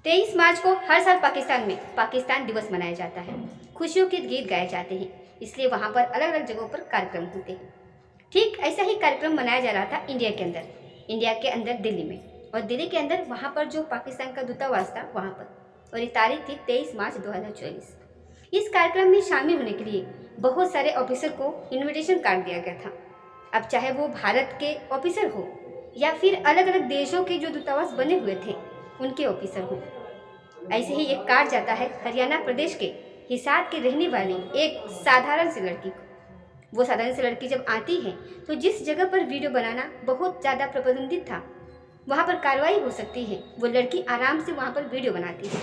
23 मार्च को हर साल पाकिस्तान में पाकिस्तान दिवस मनाया जाता है। खुशियों के गीत गाए जाते हैं, इसलिए वहाँ पर अलग अलग जगहों पर कार्यक्रम होते हैं। ठीक ऐसा ही कार्यक्रम मनाया जा रहा था इंडिया के अंदर दिल्ली में, और दिल्ली के अंदर वहाँ पर जो पाकिस्तान का दूतावास था वहाँ पर, और ये तारीख थी 23 मार्च 2024। इस कार्यक्रम में शामिल होने के लिए बहुत सारे ऑफिसर को इन्विटेशन कार्ड दिया गया था। अब चाहे वो भारत के ऑफिसर हो या फिर अलग अलग देशों के जो दूतावास बने हुए थे उनके ऑफिसर हो, ऐसे ही एक कार्ड जाता है हरियाणा प्रदेश के हिसार के रहने वाली एक साधारण सी लड़की को। वो साधारण सी लड़की जब आती है तो जिस जगह पर वीडियो बनाना बहुत ज़्यादा प्रतिबंधित था, वहाँ पर कार्रवाई हो सकती है, वो लड़की आराम से वहाँ पर वीडियो बनाती है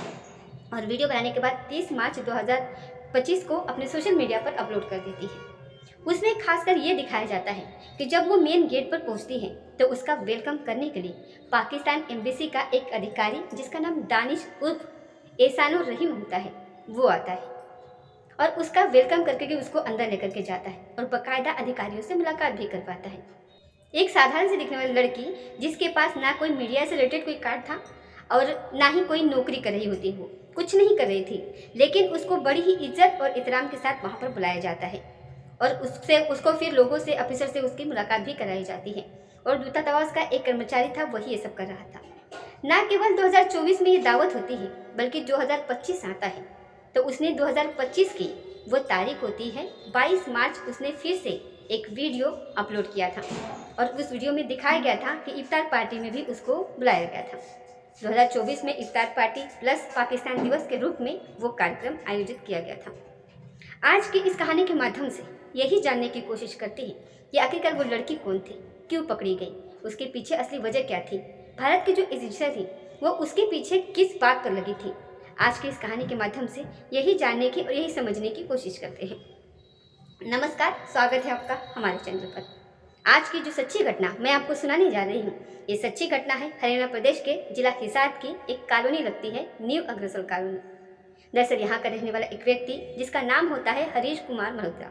और वीडियो बनाने के बाद 30 मार्च 2025 को अपने सोशल मीडिया पर अपलोड कर देती है। उसमें खासकर ये दिखाया जाता है कि जब वो मेन गेट पर पहुंचती है तो उसका वेलकम करने के लिए पाकिस्तान एम्बेसी का एक अधिकारी जिसका नाम दानिश उर्फ एहसानुर रहीम होता है, वो आता है और उसका वेलकम करके उसको अंदर लेकर के जाता है और बाकायदा अधिकारियों से मुलाकात भी करवाता है। एक साधारण से दिखने वाली लड़की जिसके पास ना कोई मीडिया से रिलेटेड कोई कार्ड था और ना ही कोई नौकरी कर रही होती, वो कुछ नहीं कर रही थी, लेकिन उसको बड़ी ही इज्जत और एहतराम के साथ वहाँ पर बुलाया जाता है और उसको फिर लोगों से, ऑफिसर से उसकी मुलाकात भी कराई जाती है। और दूतावास का एक कर्मचारी था, वही ये सब कर रहा था। न केवल 2024 में ये दावत होती है बल्कि 2025 आता है तो उसने 2025 की वो तारीख होती है 22 मार्च, उसने फिर से एक वीडियो अपलोड किया था और उस वीडियो में दिखाया गया था कि इफ्तार पार्टी में भी उसको बुलाया गया था। 2024 में इफ्तार पार्टी प्लस पाकिस्तान दिवस के रूप में वो कार्यक्रम आयोजित किया गया था। आज की इस कहानी के माध्यम से यही जानने की कोशिश करते हैं कि आखिरकार वो लड़की कौन थी, क्यों पकड़ी गई, उसके पीछे असली वजह क्या थी, भारत की जो एजेंसियाँ थी वो उसके पीछे किस बात पर लगी थी। आज की इस कहानी के माध्यम से यही जानने की और यही समझने की कोशिश करते हैं। नमस्कार, स्वागत है आपका हमारे चैनल पर। आज की जो सच्ची घटना मैं आपको सुनाने जा रही हूँ, ये सच्ची घटना है हरियाणा प्रदेश के जिला हिसार की एक कॉलोनी लगती है, न्यू अग्रसर कॉलोनी। दरअसल यहाँ का रहने वाला एक व्यक्ति जिसका नाम होता है हरीश कुमार मल्होत्रा।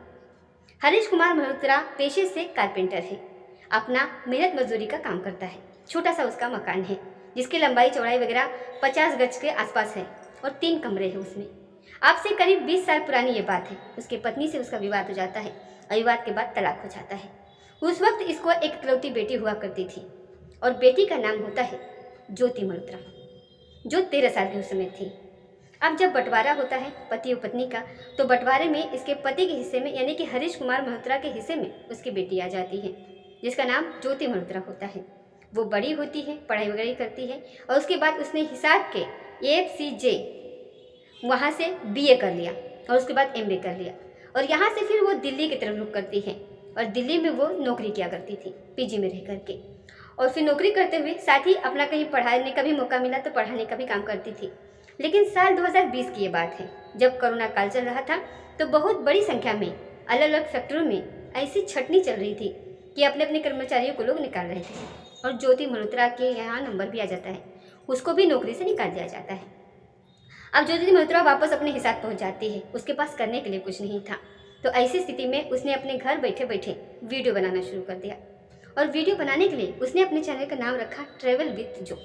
हरीश कुमार मल्होत्रा पेशे से कारपेंटर है, अपना मेहनत मजदूरी का काम करता है। छोटा सा उसका मकान है जिसकी लंबाई चौड़ाई वगैरह 50 गज के आसपास है और 3 कमरे हैं उसमें। आज से करीब 20 साल पुरानी ये बात है। उसकी पत्नी से उसका विवाद हो जाता है और विवाद के बाद तलाक हो जाता है। उस वक्त इसको एक इकलौती बेटी हुआ करती थी और बेटी का नाम होता है ज्योति मल्होत्रा, जो 13 साल की उस समय थी। अब जब बंटवारा होता है पति और पत्नी का, तो बंटवारे में इसके पति के हिस्से में यानी कि हरीश कुमार मल्होत्रा के हिस्से में उसकी बेटी आ जाती है जिसका नाम ज्योति मल्होत्रा होता है। वो बड़ी होती है, पढ़ाई वगैरह करती है और उसके बाद उसने हिसार के AFCJ वहाँ से BA कर लिया और उसके बाद MA कर लिया और यहाँ से फिर वो दिल्ली की तरफ रुख करती है और दिल्ली में वो नौकरी किया करती थी PG में रह करके। और फिर नौकरी करते हुए साथ ही अपना कहीं पढ़ाने का भी मौका मिला तो पढ़ाने का भी काम करती थी। लेकिन साल 2020 की ये बात है, जब कोरोना काल चल रहा था तो बहुत बड़ी संख्या में अलग अलग फैक्ट्रियों में ऐसी छटनी चल रही थी कि अपने अपने कर्मचारियों को लोग निकाल रहे थे और ज्योति मल्होत्रा के यहाँ नंबर भी आ जाता है, उसको भी नौकरी से निकाल दिया जाता है। अब ज्योति मल्होत्रा वापस अपने हिसार पहुँच जाती है, उसके पास करने के लिए कुछ नहीं था, तो ऐसी स्थिति में उसने अपने घर बैठे बैठे वीडियो बनाना शुरू कर दिया और वीडियो बनाने के लिए उसने अपने चैनल का नाम रखा ट्रैवल विथ जो।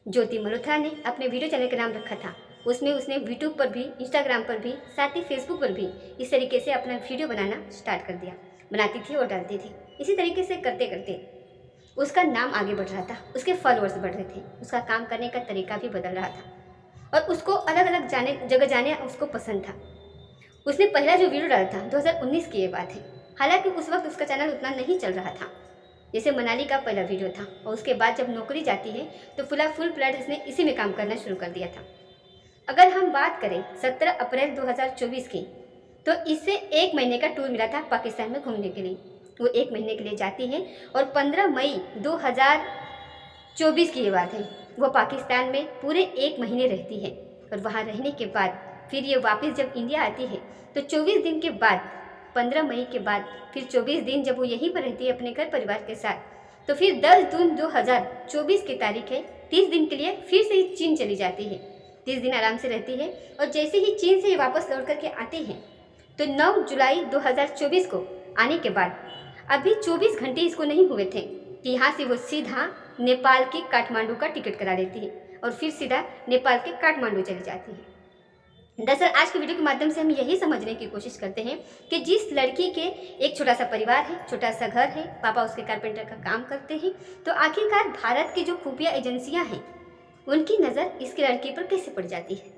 ज्योति मल्होत्रा ने अपने वीडियो चैनल का नाम रखा था, उसमें उसने यूट्यूब पर भी, इंस्टाग्राम पर भी, साथ ही फेसबुक पर भी इस तरीके से अपना वीडियो बनाना स्टार्ट कर दिया। बनाती थी और डालती थी। इसी तरीके से करते करते उसका नाम आगे बढ़ रहा था, उसके फॉलोअर्स बढ़ रहे थे, उसका काम करने का तरीका भी बदल रहा था और उसको अलग अलग जगह जाने उसको पसंद था। उसने पहला जो वीडियो डाला था 2019 की ये बात है, हालांकि उस वक्त उसका चैनल उतना नहीं चल रहा था, जैसे मनाली का पहला वीडियो था। और उसके बाद जब नौकरी जाती है तो फुल फ्लैट इसने इसी में काम करना शुरू कर दिया था। अगर हम बात करें 17 अप्रैल 2024 की, तो इससे 1 महीने का टूर मिला था पाकिस्तान में घूमने के लिए। वो 1 महीने के लिए जाती है और 15 मई 2024 की ये बात है, वो पाकिस्तान में पूरे 1 महीने रहती है और वहाँ रहने के बाद फिर ये वापस जब इंडिया आती है तो 24 दिन के बाद, 15 मई के बाद फिर 24 दिन जब वो यहीं पर रहती है अपने घर परिवार के साथ, तो फिर 10 जून 2024 की तारीख है, 30 दिन के लिए फिर से चीन चली जाती है। 30 दिन आराम से रहती है और जैसे ही चीन से वापस लौट करके आती है तो 9 जुलाई 2024 को आने के बाद अभी 24 घंटे इसको नहीं हुए थे कि यहाँ से वो सीधा नेपाल के काठमांडू का टिकट करा लेती है और फिर सीधा नेपाल के काठमांडू चली जाती है। दरअसल आज की वीडियो के माध्यम से हम यही समझने की कोशिश करते हैं कि जिस लड़की के एक छोटा सा परिवार है, छोटा सा घर है, पापा उसके कारपेंटर का काम करते हैं, तो आखिरकार भारत की जो खुफिया एजेंसियां हैं उनकी नज़र इसकी लड़की पर कैसे पड़ जाती है।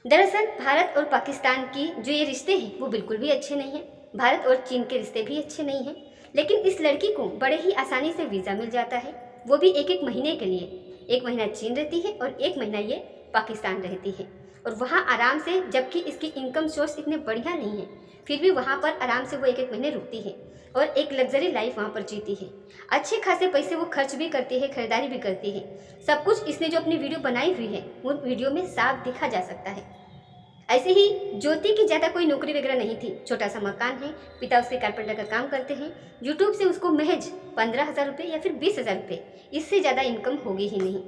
दरअसल भारत और पाकिस्तान की जो ये रिश्ते हैं वो बिल्कुल भी अच्छे नहीं हैं। भारत और चीन के रिश्ते भी अच्छे नहीं हैं, लेकिन इस लड़की को बड़े ही आसानी से वीज़ा मिल जाता है, वो भी एक महीने के लिए। 1 महीना चीन रहती है और 1 महीना ये पाकिस्तान रहती है, और वहाँ आराम से, जबकि इसकी इनकम सोर्स इतने बढ़िया नहीं है, फिर भी वहाँ पर आराम से वो 1 महीने रुकती है और एक लग्जरी लाइफ वहाँ पर जीती है। अच्छे खासे पैसे वो खर्च भी करती है, खरीदारी भी करती है। सब कुछ इसने जो अपनी वीडियो बनाई हुई है उन वीडियो में साफ देखा जा सकता है। ऐसे ही ज्योति की ज़्यादा कोई नौकरी वगैरह नहीं थी, छोटा सा मकान है, पिता उसके कारपेंटर का काम करते हैं। यूट्यूब से उसको महज 15,000 रुपये या फिर 20,000 रुपये, इससे ज़्यादा इनकम होगी ही नहीं।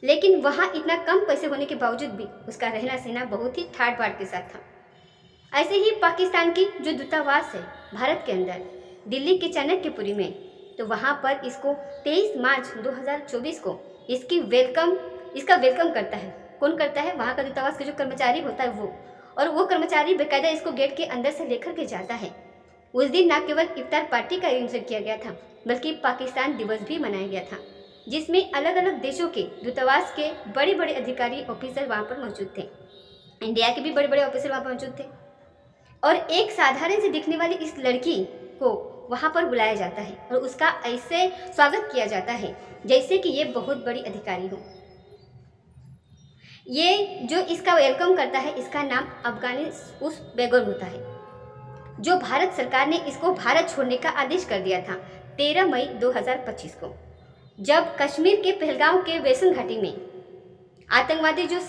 लेकिन वहाँ इतना कम पैसे होने के बावजूद भी उसका रहना सहना बहुत ही ठाट बाट के साथ था। ऐसे ही पाकिस्तान की जो दूतावास है भारत के अंदर, दिल्ली के चाणक्यपुरी में, तो वहाँ पर इसको 23 मार्च 2024 को इसका वेलकम करता है। कौन करता है? वहाँ का दूतावास का जो कर्मचारी होता है वो, और वो कर्मचारी बेकायदा इसको गेट के अंदर से लेकर के जाता है। उस दिन न केवल इफ्तार पार्टी का आयोजन किया गया था, बल्कि पाकिस्तान दिवस भी मनाया गया था, जिसमें अलग अलग देशों के दूतावास के बड़े बड़े अधिकारी ऑफिसर वहाँ पर मौजूद थे। इंडिया के भी बड़े बड़े ऑफिसर वहाँ पर मौजूद थे, और एक साधारण से दिखने वाली इस लड़की को वहाँ पर बुलाया जाता है और उसका ऐसे स्वागत किया जाता है जैसे कि ये बहुत बड़ी अधिकारी हो। ये जो इसका वेलकम करता है, इसका नाम अफगानिस उस बेगम होता है, जो भारत सरकार ने इसको भारत छोड़ने का आदेश कर दिया था 13 मई 2025 को, जब कश्मीर के पहलगाम के वैसन घाटी में आतंकवादी जो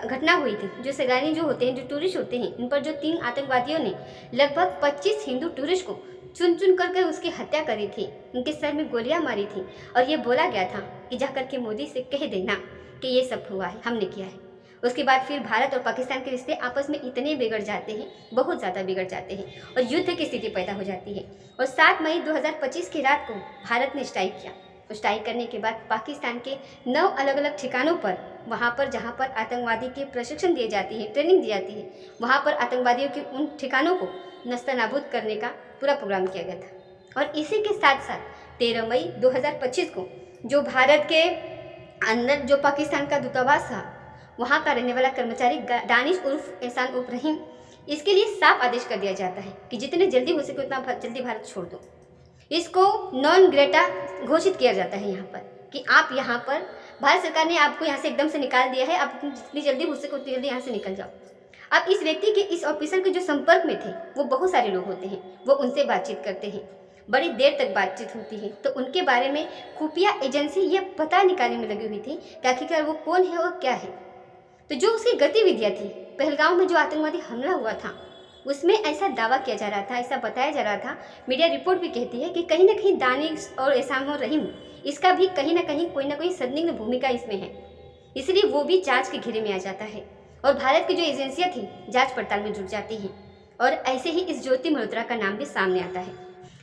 घटना हुई थी, जो सैलानी जो होते हैं, जो टूरिस्ट होते हैं, इन पर जो 3 आतंकवादियों ने लगभग 25 हिंदू टूरिस्ट को चुन चुन करके उसकी हत्या करी थी, उनके सर में गोलियां मारी थी, और ये बोला गया था कि जाकर के मोदी से कह देना कि ये सब हुआ है, हमने किया है। उसके बाद फिर भारत और पाकिस्तान के रिश्ते आपस में इतने बिगड़ जाते हैं, बहुत ज़्यादा बिगड़ जाते हैं, और युद्ध की स्थिति पैदा हो जाती है। और 7 मई 2025 की रात को भारत ने स्ट्राइक किया। स्ट्राइक करने के बाद पाकिस्तान के 9 अलग अलग ठिकानों पर, वहाँ पर जहाँ पर आतंकवादी के प्रशिक्षण दिए जाती है, ट्रेनिंग दी जाती है, वहाँ पर आतंकवादियों के उन ठिकानों को नस्तानाबूद करने का पूरा प्रोग्राम किया गया था। और इसी के साथ साथ 13 मई 2025 को जो भारत के अंदर जो पाकिस्तान का दूतावास था, वहाँ का रहने वाला कर्मचारी दानिश उर्फ एहसान उर्फ रहीम, इसके लिए साफ आदेश कर दिया जाता है कि जितने जल्दी हो सके उतना जल्दी भारत छोड़ दो। इसको नॉन ग्रेटा घोषित किया जाता है यहाँ पर कि आप यहाँ पर, भारत सरकार ने आपको यहाँ से एकदम से निकाल दिया है, आप जितनी जल्दी हो सके उतनी जल्दी यहाँ से निकल जाओ। अब इस व्यक्ति के, इस ऑफिसर के जो संपर्क में थे वो बहुत सारे लोग होते हैं, वो उनसे बातचीत करते हैं, बड़ी देर तक बातचीत होती है। तो उनके बारे में खुफिया एजेंसी ये पता निकालने में लगी हुई थी कि आखिरकार वो कौन है और क्या है। तो जो उसकी गतिविधियाँ थी, पहलगाम में जो आतंकवादी हमला हुआ था, उसमें ऐसा दावा किया जा रहा था, ऐसा बताया जा रहा था, मीडिया रिपोर्ट भी कहती है कि कहीं ना कहीं दानिश और एहसान और रहीम, इसका भी कहीं ना कहीं कोई ना कोई संदिग्ध भूमिका इसमें है, इसलिए वो भी जांच के घेरे में आ जाता है। और भारत की जो एजेंसियां थी जांच पड़ताल में जुट जाती हैं, और ऐसे ही इस ज्योति मल्होत्रा का नाम भी सामने आता है।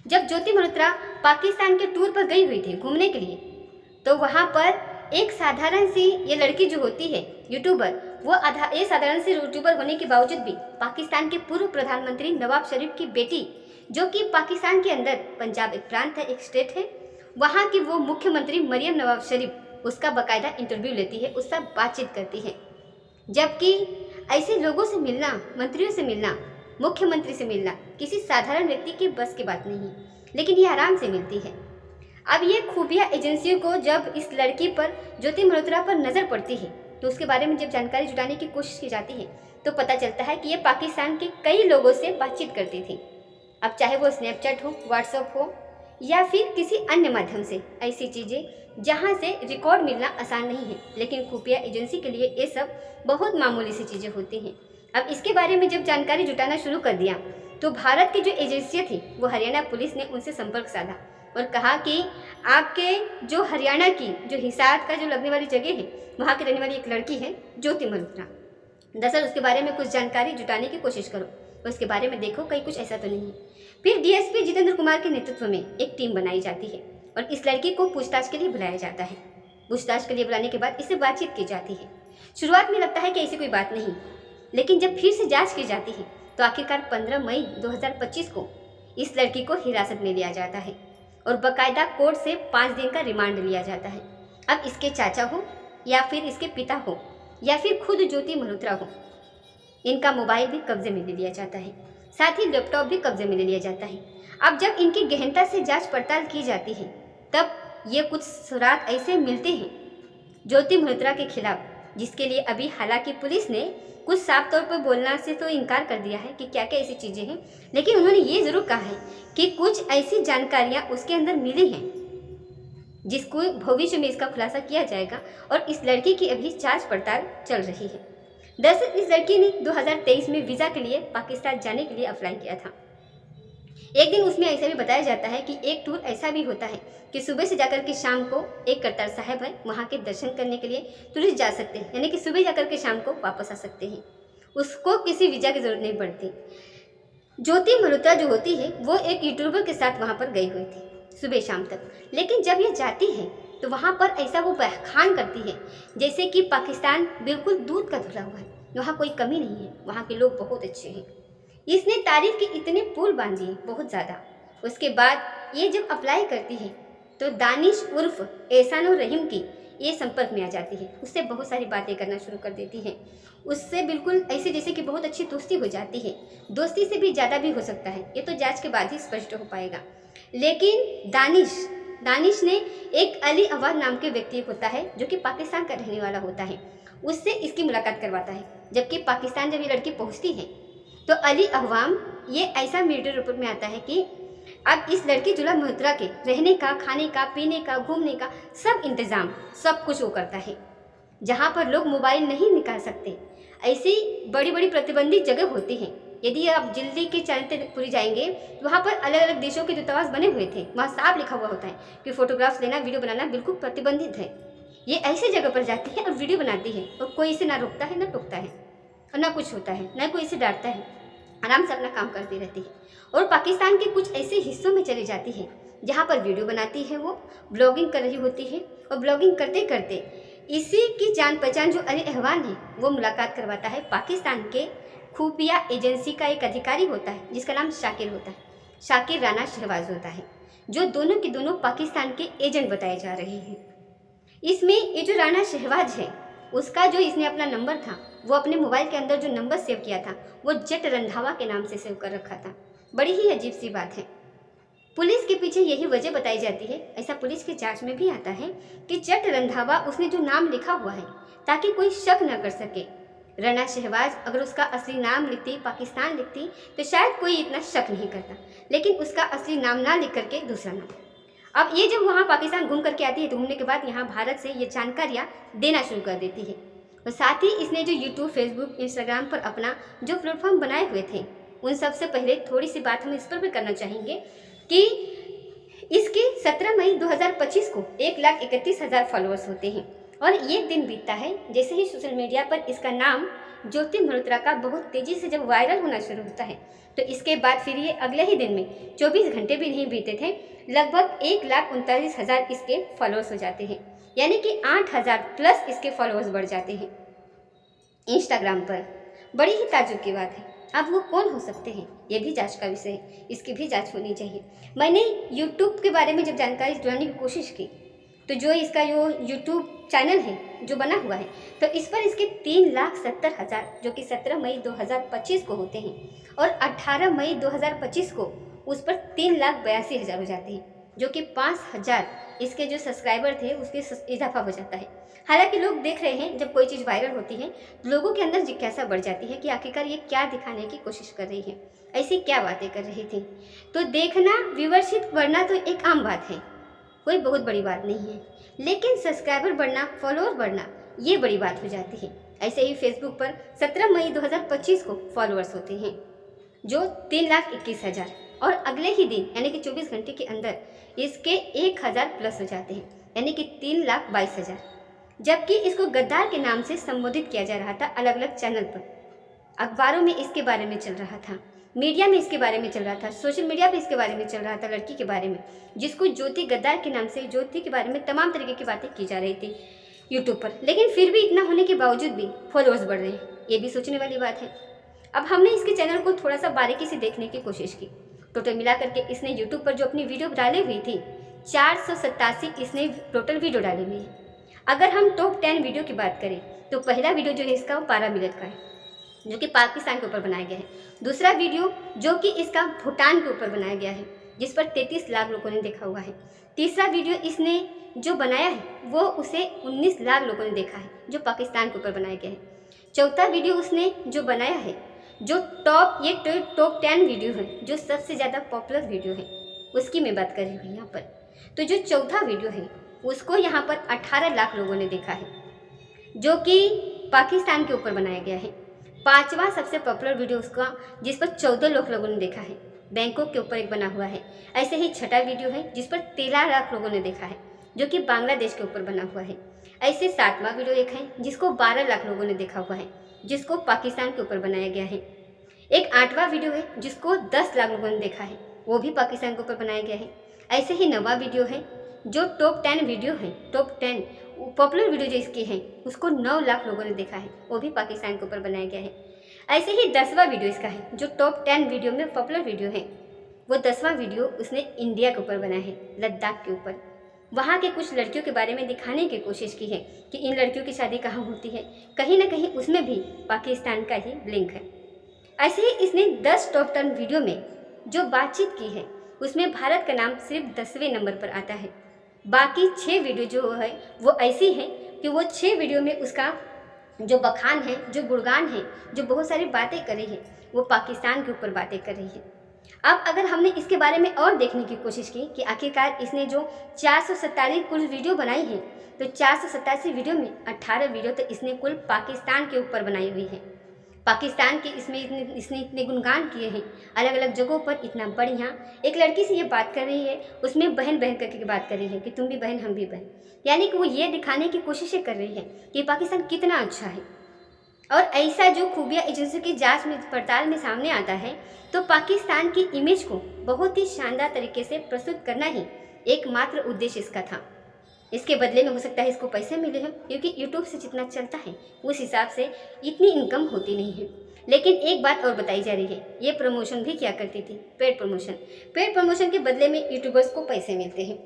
जब ज्योति मल्होत्रा पाकिस्तान के टूर पर गई हुई थी घूमने के लिए, तो वहाँ पर एक साधारण सी ये लड़की जो होती है यूट्यूबर, वो ये साधारण सी यूट्यूबर होने के बावजूद भी पाकिस्तान के पूर्व प्रधानमंत्री नवाज शरीफ की बेटी, जो कि पाकिस्तान के अंदर पंजाब एक प्रांत है, एक स्टेट है, वहाँ की वो मुख्यमंत्री मरियम नवाज शरीफ, उसका बाकायदा इंटरव्यू लेती है, उससे बातचीत करती है। जबकि ऐसे लोगों से मिलना, मंत्रियों से मिलना, मुख्यमंत्री से मिलना किसी साधारण व्यक्ति की बस की बात नहीं है, लेकिन ये आराम से मिलती है। अब ये खुफिया एजेंसियों को जब इस लड़की पर, ज्योति मल्होत्रा पर नज़र पड़ती है, तो उसके बारे में जब जानकारी जुटाने की कोशिश की जाती है, तो पता चलता है कि ये पाकिस्तान के कई लोगों से बातचीत करती थी। अब चाहे वो स्नैपचैट हो, व्हाट्सएप हो, या फिर किसी अन्य माध्यम से, ऐसी चीज़ें जहाँ से रिकॉर्ड मिलना आसान नहीं है, लेकिन खुफिया एजेंसी के लिए ये सब बहुत मामूली सी चीज़ें होती हैं। अब इसके बारे में जब जानकारी जुटाना शुरू कर दिया, तो भारत की जो एजेंसियाँ थी, वो हरियाणा पुलिस ने उनसे संपर्क साधा और कहा कि आपके जो हरियाणा की जो हिसार का जो लगने वाली जगह है, वहाँ की रहने वाली एक लड़की है ज्योति मल्होत्रा, दरअसल उसके बारे में कुछ जानकारी जुटाने की कोशिश करो, उसके बारे में देखो कहीं कुछ ऐसा तो नहीं है। फिर डीएसपी जितेंद्र कुमार के नेतृत्व में एक टीम बनाई जाती है और इस लड़की को पूछताछ के लिए बुलाया जाता है। पूछताछ के लिए बुलाने के बाद इससे बातचीत की जाती है। शुरुआत में लगता है कि ऐसी कोई बात नहीं, लेकिन जब फिर से जांच की जाती है तो आखिरकार 15 मई 2025 को इस लड़की को हिरासत में लिया जाता है और बाकायदा कोर्ट से 5 दिन का रिमांड लिया जाता है। अब इसके चाचा हो या फिर इसके पिता हो या फिर खुद ज्योति मल्होत्रा हो, इनका मोबाइल भी कब्जे में ले लिया जाता है, साथ ही लैपटॉप भी कब्जे में ले लिया जाता है। अब जब इनकी गहनता से जांच पड़ताल की जाती है तब ये कुछ सुराग ऐसे मिलते हैं ज्योति मल्होत्रा के खिलाफ, जिसके लिए अभी हालांकि पुलिस ने कुछ साफ तौर पर बोलना से तो इनकार कर दिया है कि क्या क्या ऐसी चीज़ें हैं, लेकिन उन्होंने ये ज़रूर कहा है कि कुछ ऐसी जानकारियाँ उसके अंदर मिली हैं जिसको भविष्य में इसका खुलासा किया जाएगा और इस लड़की की अभी जांच पड़ताल चल रही है। दरअसल इस लड़की ने 2023 में वीज़ा के लिए पाकिस्तान जाने के लिए अप्लाई किया था। एक दिन उसमें ऐसा भी बताया जाता है कि एक टूर ऐसा भी होता है कि सुबह से जाकर के शाम को एक करतार साहब है वहाँ के दर्शन करने के लिए टूरिस्ट जा सकते हैं, यानी कि सुबह जाकर के शाम को वापस आ सकते हैं, उसको किसी वीज़ा की ज़रूरत नहीं पड़ती। ज्योति मल्होत्रा जो होती है वो एक यूट्यूबर के साथ वहाँ पर गई हुई थी सुबह शाम तक, लेकिन जब ये जाती है तो वहाँ पर ऐसा वो बयान करती है जैसे कि पाकिस्तान बिल्कुल दूध का धुला हुआ है, वहाँ कोई कमी नहीं है, वहाँ के लोग बहुत अच्छे हैं। इसने तारीफ के इतने पुल बांध दिए बहुत ज़्यादा। उसके बाद ये जब अप्लाई करती है तो दानिश उर्फ एहसानुर रहीम की ये संपर्क में आ जाती है, उससे बहुत सारी बातें करना शुरू कर देती है, उससे बिल्कुल ऐसे जैसे कि बहुत अच्छी दोस्ती हो जाती है, दोस्ती से भी ज़्यादा भी हो सकता है, ये तो जांच के बाद ही स्पष्ट हो पाएगा। लेकिन दानिश ने एक अली अवाद नाम के व्यक्ति होता है जो कि पाकिस्तान का रहने वाला होता है, उससे इसकी मुलाकात करवाता है। जबकि पाकिस्तान जब ये लड़की पहुँचती है तो अली अवाम ये ऐसा मीडिया रिपोर्ट में आता है कि अब इस लड़की जुला मल्होत्रा के रहने का, खाने का, पीने का, घूमने का सब इंतज़ाम सब कुछ वो करता है। जहाँ पर लोग मोबाइल नहीं निकाल सकते, ऐसी बड़ी बड़ी प्रतिबंधित जगह होती हैं। यदि आप दिल्ली के चांदपुरी जाएंगे तो वहाँ पर अलग अलग देशों के दूतावास बने हुए थे, वहाँ साफ लिखा हुआ होता है कि फ़ोटोग्राफ्स लेना, वीडियो बनाना बिल्कुल प्रतिबंधित है। ये ऐसी जगह पर जाती है और वीडियो बनाती है और कोई इसे ना रोकता है ना टोकता है और ना कुछ होता है, ना कोई इसे डांटता है, आराम से अपना काम करती रहती है। और पाकिस्तान के कुछ ऐसे हिस्सों में चली जाती है जहाँ पर वीडियो बनाती है, वो ब्लॉगिंग कर रही होती है और ब्लॉगिंग करते करते इसी की जान पहचान जो अली अहवान है वो मुलाकात करवाता है पाकिस्तान के खुफिया एजेंसी का एक अधिकारी होता है जिसका नाम शाकिर होता है, शाकिर राना शहबाज होता है, जो दोनों के दोनों पाकिस्तान के एजेंट बताए जा रहे हैं। इसमें ये जो राना शहबाज है उसका जो इसने अपना नंबर था वो अपने मोबाइल के अंदर जो नंबर सेव किया था वो जट रंधावा के नाम से सेव कर रखा था। बड़ी ही अजीब सी बात है। पुलिस के पीछे यही वजह बताई जाती है, ऐसा पुलिस की जांच में भी आता है कि जट रंधावा उसने जो नाम लिखा हुआ है ताकि कोई शक न कर सके। राना शहबाज अगर उसका असली नाम लिखती, पाकिस्तान लिखती तो शायद कोई इतना शक नहीं करता, लेकिन उसका असली नाम ना लिख करके दूसरा नाम। अब ये जब वहाँ पाकिस्तान घूम करके आती है तो घूमने के बाद यहाँ भारत से ये जानकारियाँ देना शुरू कर देती है। और साथ ही इसने जो यूट्यूब, फेसबुक, इंस्टाग्राम पर अपना जो प्लेटफॉर्म बनाए हुए थे उन सबसे पहले थोड़ी सी बात हम इस पर भी करना चाहेंगे कि इसके 17 मई 2025 को 1,31,000 फॉलोअर्स होते हैं और ये दिन बीतता है जैसे ही सोशल मीडिया पर इसका नाम ज्योति मल्होत्रा का बहुत तेज़ी से जब वायरल होना शुरू होता है तो इसके बाद फिर ये अगले ही दिन में 24 घंटे भी नहीं बीते थे, लगभग 1,39,000 इसके फॉलोअर्स हो जाते हैं, यानी कि 8,000 प्लस इसके फॉलोअर्स बढ़ जाते हैं इंस्टाग्राम पर। बड़ी ही ताज्जुब की बात है। अब वो कौन हो सकते हैं ये भी जांच का विषय है, इसकी भी जांच होनी चाहिए। मैंने यूट्यूब के बारे में जब जानकारी जुटाने की कोशिश की तो जो इसका जो यूट्यूब चैनल है जो बना हुआ है तो इस पर इसके 3,70,000 जो कि 17 मई 2025 को होते हैं और 18 मई 2025 को उस पर 3,82,000 हो जाते हैं, जो कि 5,000 इसके जो सब्सक्राइबर थे उसके इजाफा हो जाता है। हालांकि लोग देख रहे हैं जब कोई चीज़ वायरल होती है लोगों के अंदर जिज्ञासा बढ़ जाती है कि आखिरकार ये क्या दिखाने की कोशिश कर रही है, ऐसी क्या बातें कर रही थी। तो देखना, व्यूअरशिप बढ़ना तो एक आम बात है, कोई बहुत बड़ी बात नहीं है, लेकिन सब्सक्राइबर बढ़ना, फॉलोअर बढ़ना ये बड़ी बात हो जाती है। ऐसे ही फेसबुक पर 17 मई 2025 को फॉलोअर्स होते हैं जो 3,21,000 और अगले ही दिन यानी कि 24 घंटे के अंदर इसके 1,000 प्लस हो जाते हैं, यानी कि 3,22,000। जबकि इसको गद्दार के नाम से संबोधित किया जा रहा था अलग अलग चैनल पर, अखबारों में इसके बारे में चल रहा था मीडिया में इसके बारे में चल रहा था, सोशल मीडिया पे इसके बारे में चल रहा था, लड़की के बारे में, जिसको ज्योति गद्दार के नाम से ज्योति के बारे में तमाम तरीके की बातें की जा रही थी यूट्यूब पर। लेकिन फिर भी इतना होने के बावजूद भी फॉलोअर्स बढ़ रहे हैं, ये भी सोचने वाली बात है। अब हमने इसके चैनल को थोड़ा सा बारीकी से देखने की कोशिश की। टोटल मिला करके इसने यूट्यूब पर जो अपनी वीडियो डाली हुई थी 487 इसने टोटल वीडियो डाली हुई है। अगर हम टॉप 10 वीडियो की बात करें तो पहला वीडियो जो है इसका 12 मिनट का है, जो कि पाकिस्तान के ऊपर बनाया गया है। दूसरा वीडियो जो कि इसका भूटान के ऊपर बनाया गया है, जिस पर 33 लाख लोगों ने देखा हुआ है। तीसरा वीडियो इसने जो बनाया है वो उसे 19 लाख लोगों ने देखा है, जो पाकिस्तान के ऊपर बनाया गया है। चौथा वीडियो उसने जो बनाया है, जो टॉप 10 वीडियो है, जो सबसे ज़्यादा पॉपुलर वीडियो है, उसकी मैं बात कर रही हूँ यहाँ पर। तो जो चौथा वीडियो है उसको यहाँ पर 18 लाख लोगों ने देखा है, जो कि पाकिस्तान के ऊपर बनाया गया है। पांचवा सबसे पॉपुलर वीडियो उसका, जिस पर 14 लाख लोगों ने देखा है, बैंकॉक के ऊपर एक बना हुआ है। ऐसे ही छठा वीडियो है जिस पर 13 लाख लोगों ने देखा है, जो कि बांग्लादेश के ऊपर बना हुआ है। ऐसे सातवां वीडियो एक है जिसको 12 लाख लोगों ने देखा हुआ है, जिसको पाकिस्तान के ऊपर बनाया गया है। एक आठवां वीडियो है जिसको 10 लाख लोगों ने देखा है, वो भी पाकिस्तान के ऊपर बनाया गया है। ऐसे ही नौवां वीडियो है जो टॉप 10 वीडियो है, टॉप 10 पॉपुलर वीडियो जो इसकी है उसको 9 लाख लोगों ने देखा है, वो भी पाकिस्तान के ऊपर बनाया गया है। ऐसे ही 10वां वीडियो इसका है जो टॉप 10 वीडियो में पॉपुलर वीडियो है, वो 10वां वीडियो उसने इंडिया के ऊपर बनाया है, लद्दाख के ऊपर। वहाँ के कुछ लड़कियों के बारे में दिखाने की कोशिश की है कि इन लड़कियों की शादी कहाँ होती है, कहीं ना कहीं उसमें भी पाकिस्तान का ही लिंक है। ऐसे ही इसने 10 टॉप 10 वीडियो में जो बातचीत की है उसमें भारत का नाम सिर्फ 10वें नंबर पर आता है। बाकी 6 वीडियो जो है वो ऐसी है कि वो 6 वीडियो में उसका जो बखान है, जो गुणगान है, जो बहुत सारी बातें करी है, वो पाकिस्तान के ऊपर बातें कर रही है। अब अगर हमने इसके बारे में और देखने की कोशिश की कि आखिरकार इसने जो 447 कुल वीडियो बनाई है, तो 487 वीडियो में 18 वीडियो तो इसने कुल पाकिस्तान के ऊपर बनाई हुई है। पाकिस्तान के इसने इतने गुणगान किए हैं, अलग अलग जगहों पर इतना बढ़िया। एक लड़की से ये बात कर रही है, उसमें बहन बहन करके बात कर रही है कि तुम भी बहन हम भी बहन, यानी कि वो ये दिखाने की कोशिशें कर रही है कि पाकिस्तान कितना अच्छा है। और ऐसा जो खूबियाँ एजेंसी की जांच में पड़ताल में सामने आता है, तो पाकिस्तान की इमेज को बहुत ही शानदार तरीके से प्रस्तुत करना ही एकमात्र उद्देश्य इसका था। इसके बदले में हो सकता है इसको पैसे मिले हैं, क्योंकि यूट्यूब से जितना चलता है उस हिसाब से इतनी इनकम होती नहीं है। लेकिन एक बात और बताई जा रही है, ये प्रमोशन भी क्या करती थी, पेड प्रमोशन। पेड प्रमोशन के बदले में यूट्यूबर्स को पैसे मिलते हैं।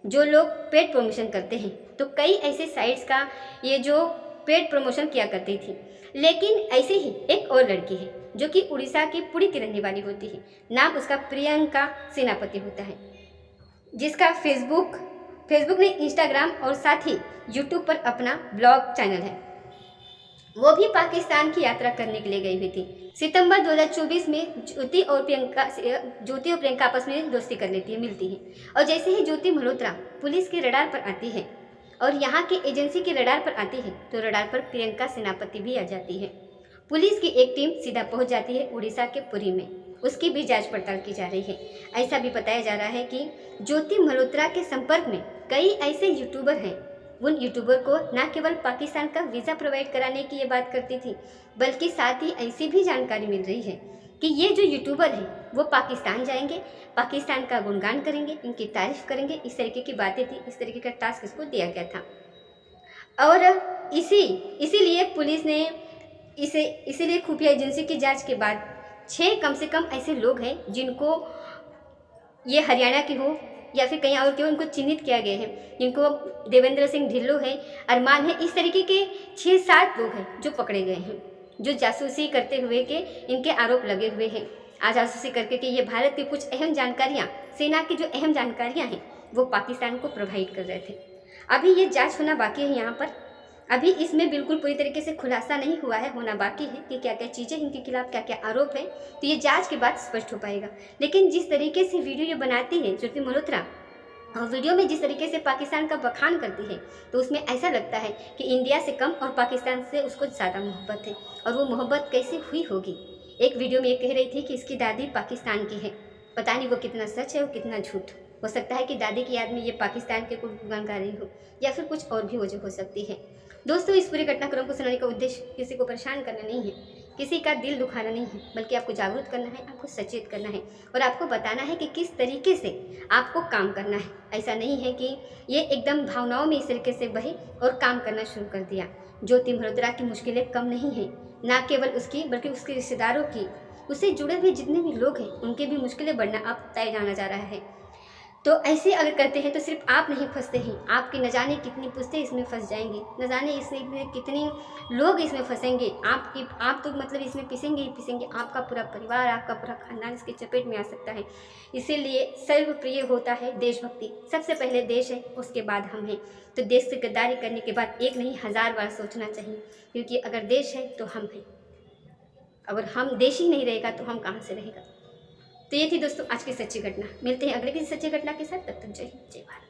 जो लोग पेड प्रमोशन करते हैं, तो कई ऐसे साइट्स का ये जो पेड प्रमोशन किया करती थी। लेकिन ऐसे ही एक और लड़की है जो कि उड़ीसा की पुरी की रहने वाली होती है, नाम उसका प्रियंका सेनापति होता है, जिसका फेसबुक ने इंस्टाग्राम और साथ ही यूट्यूब पर अपना ब्लॉग चैनल है। वो भी पाकिस्तान की यात्रा करने के लिए गई हुई थी। सितंबर 2024 में ज्योति और प्रियंका आपस में दोस्ती कर लेती है, मिलती है। और जैसे ही ज्योति मल्होत्रा पुलिस के रडार पर आती है और यहाँ की एजेंसी के रडार पर आती है, तो रडार पर प्रियंका सेनापति भी आ जाती है। पुलिस की एक टीम सीधा पहुँच जाती है उड़ीसा के पुरी में, उसकी भी जांच पड़ताल की जा रही है। ऐसा भी बताया जा रहा है कि ज्योति मल्होत्रा के संपर्क में कई ऐसे यूट्यूबर हैं। उन यूट्यूबर को न केवल पाकिस्तान का वीज़ा प्रोवाइड कराने की ये बात करती थी, बल्कि साथ ही ऐसी भी जानकारी मिल रही है कि ये जो यूट्यूबर हैं वो पाकिस्तान जाएंगे, पाकिस्तान का गुणगान करेंगे, इनकी तारीफ करेंगे। इस तरीके की बातें थी, इस तरीके का टास्क इसको दिया गया था। और इसीलिए पुलिस ने इसीलिए खुफिया एजेंसी की जांच के बाद 6 कम से कम ऐसे लोग हैं जिनको ये हरियाणा के हो या फिर कहीं और के हो, उनको चिन्हित किया गया है। जिनको देवेंद्र सिंह ढिल्लो है, अरमान है, इस तरीके के 6-7 लोग हैं जो पकड़े गए हैं, जो जासूसी करते हुए के इनके आरोप लगे हुए हैं। आज जासूसी करके कि ये भारत की कुछ अहम जानकारियाँ, सेना की जो अहम जानकारियाँ हैं वो पाकिस्तान को प्रोवाइड कर रहे थे। अभी ये जाँच होना बाकी है यहाँ पर। अभी इसमें बिल्कुल पूरी तरीके से खुलासा नहीं हुआ है, होना बाकी है कि क्या क्या चीज़ें इनके खिलाफ, क्या क्या आरोप है, तो ये जांच के बाद स्पष्ट हो पाएगा। लेकिन जिस तरीके से वीडियो ये बनाती है ज्योति मल्होत्रा, और वीडियो में जिस तरीके से पाकिस्तान का बखान करती है, तो उसमें ऐसा लगता है कि इंडिया से कम और पाकिस्तान से उसको ज़्यादा मोहब्बत है। और वो मोहब्बत कैसे हुई होगी। एक वीडियो में ये कह रही थी कि इसकी दादी पाकिस्तान की है, पता नहीं वो कितना सच है और कितना झूठ। हो सकता है कि दादी की याद में ये पाकिस्तान के कुछ गुणगान गा रही हो, या फिर कुछ और भी वजह हो सकती है। दोस्तों, इस पूरी घटनाक्रम को सुनाने का उद्देश्य किसी को परेशान करना नहीं है। किसी का दिल दुखाना नहीं है, बल्कि आपको जागरूक करना है, आपको सचेत करना है और आपको बताना है कि किस तरीके से आपको काम करना है। ऐसा नहीं है कि ये एकदम भावनाओं में इस तरीके से बहे और काम करना शुरू कर दिया। ज्योति मल्होत्रा की मुश्किलें कम नहीं हैं, ना केवल उसकी बल्कि उसके रिश्तेदारों की, उससे जुड़े हुए जितने भी लोग हैं उनकी भी मुश्किलें बढ़ना अब तय जाना जा रहा है। तो ऐसे अगर करते हैं तो सिर्फ आप नहीं फंसते हैं, आपकी न जाने कितनी पुश्तें इसमें फंस जाएंगी, न जाने इसमें कितने लोग इसमें फंसेंगे। आप तो मतलब इसमें पिसेंगे ही पिसेंगे, आपका पूरा परिवार, आपका पूरा खानदान इसके चपेट में आ सकता है। इसीलिए सर्वप्रिय होता है देशभक्ति। सबसे पहले देश है, उसके बाद हम हैं। तो देश से गद्दारी करने के बाद एक नहीं 1000 बार सोचना चाहिए, क्योंकि अगर देश है तो हम हैं। अगर हम देश ही नहीं रहेगा तो हम कहाँ से रहेगा। तो ये थी दोस्तों आज की सच्ची घटना। मिलते हैं अगले किसी सच्ची घटना के साथ, तब तक जय हिंद जय भारत।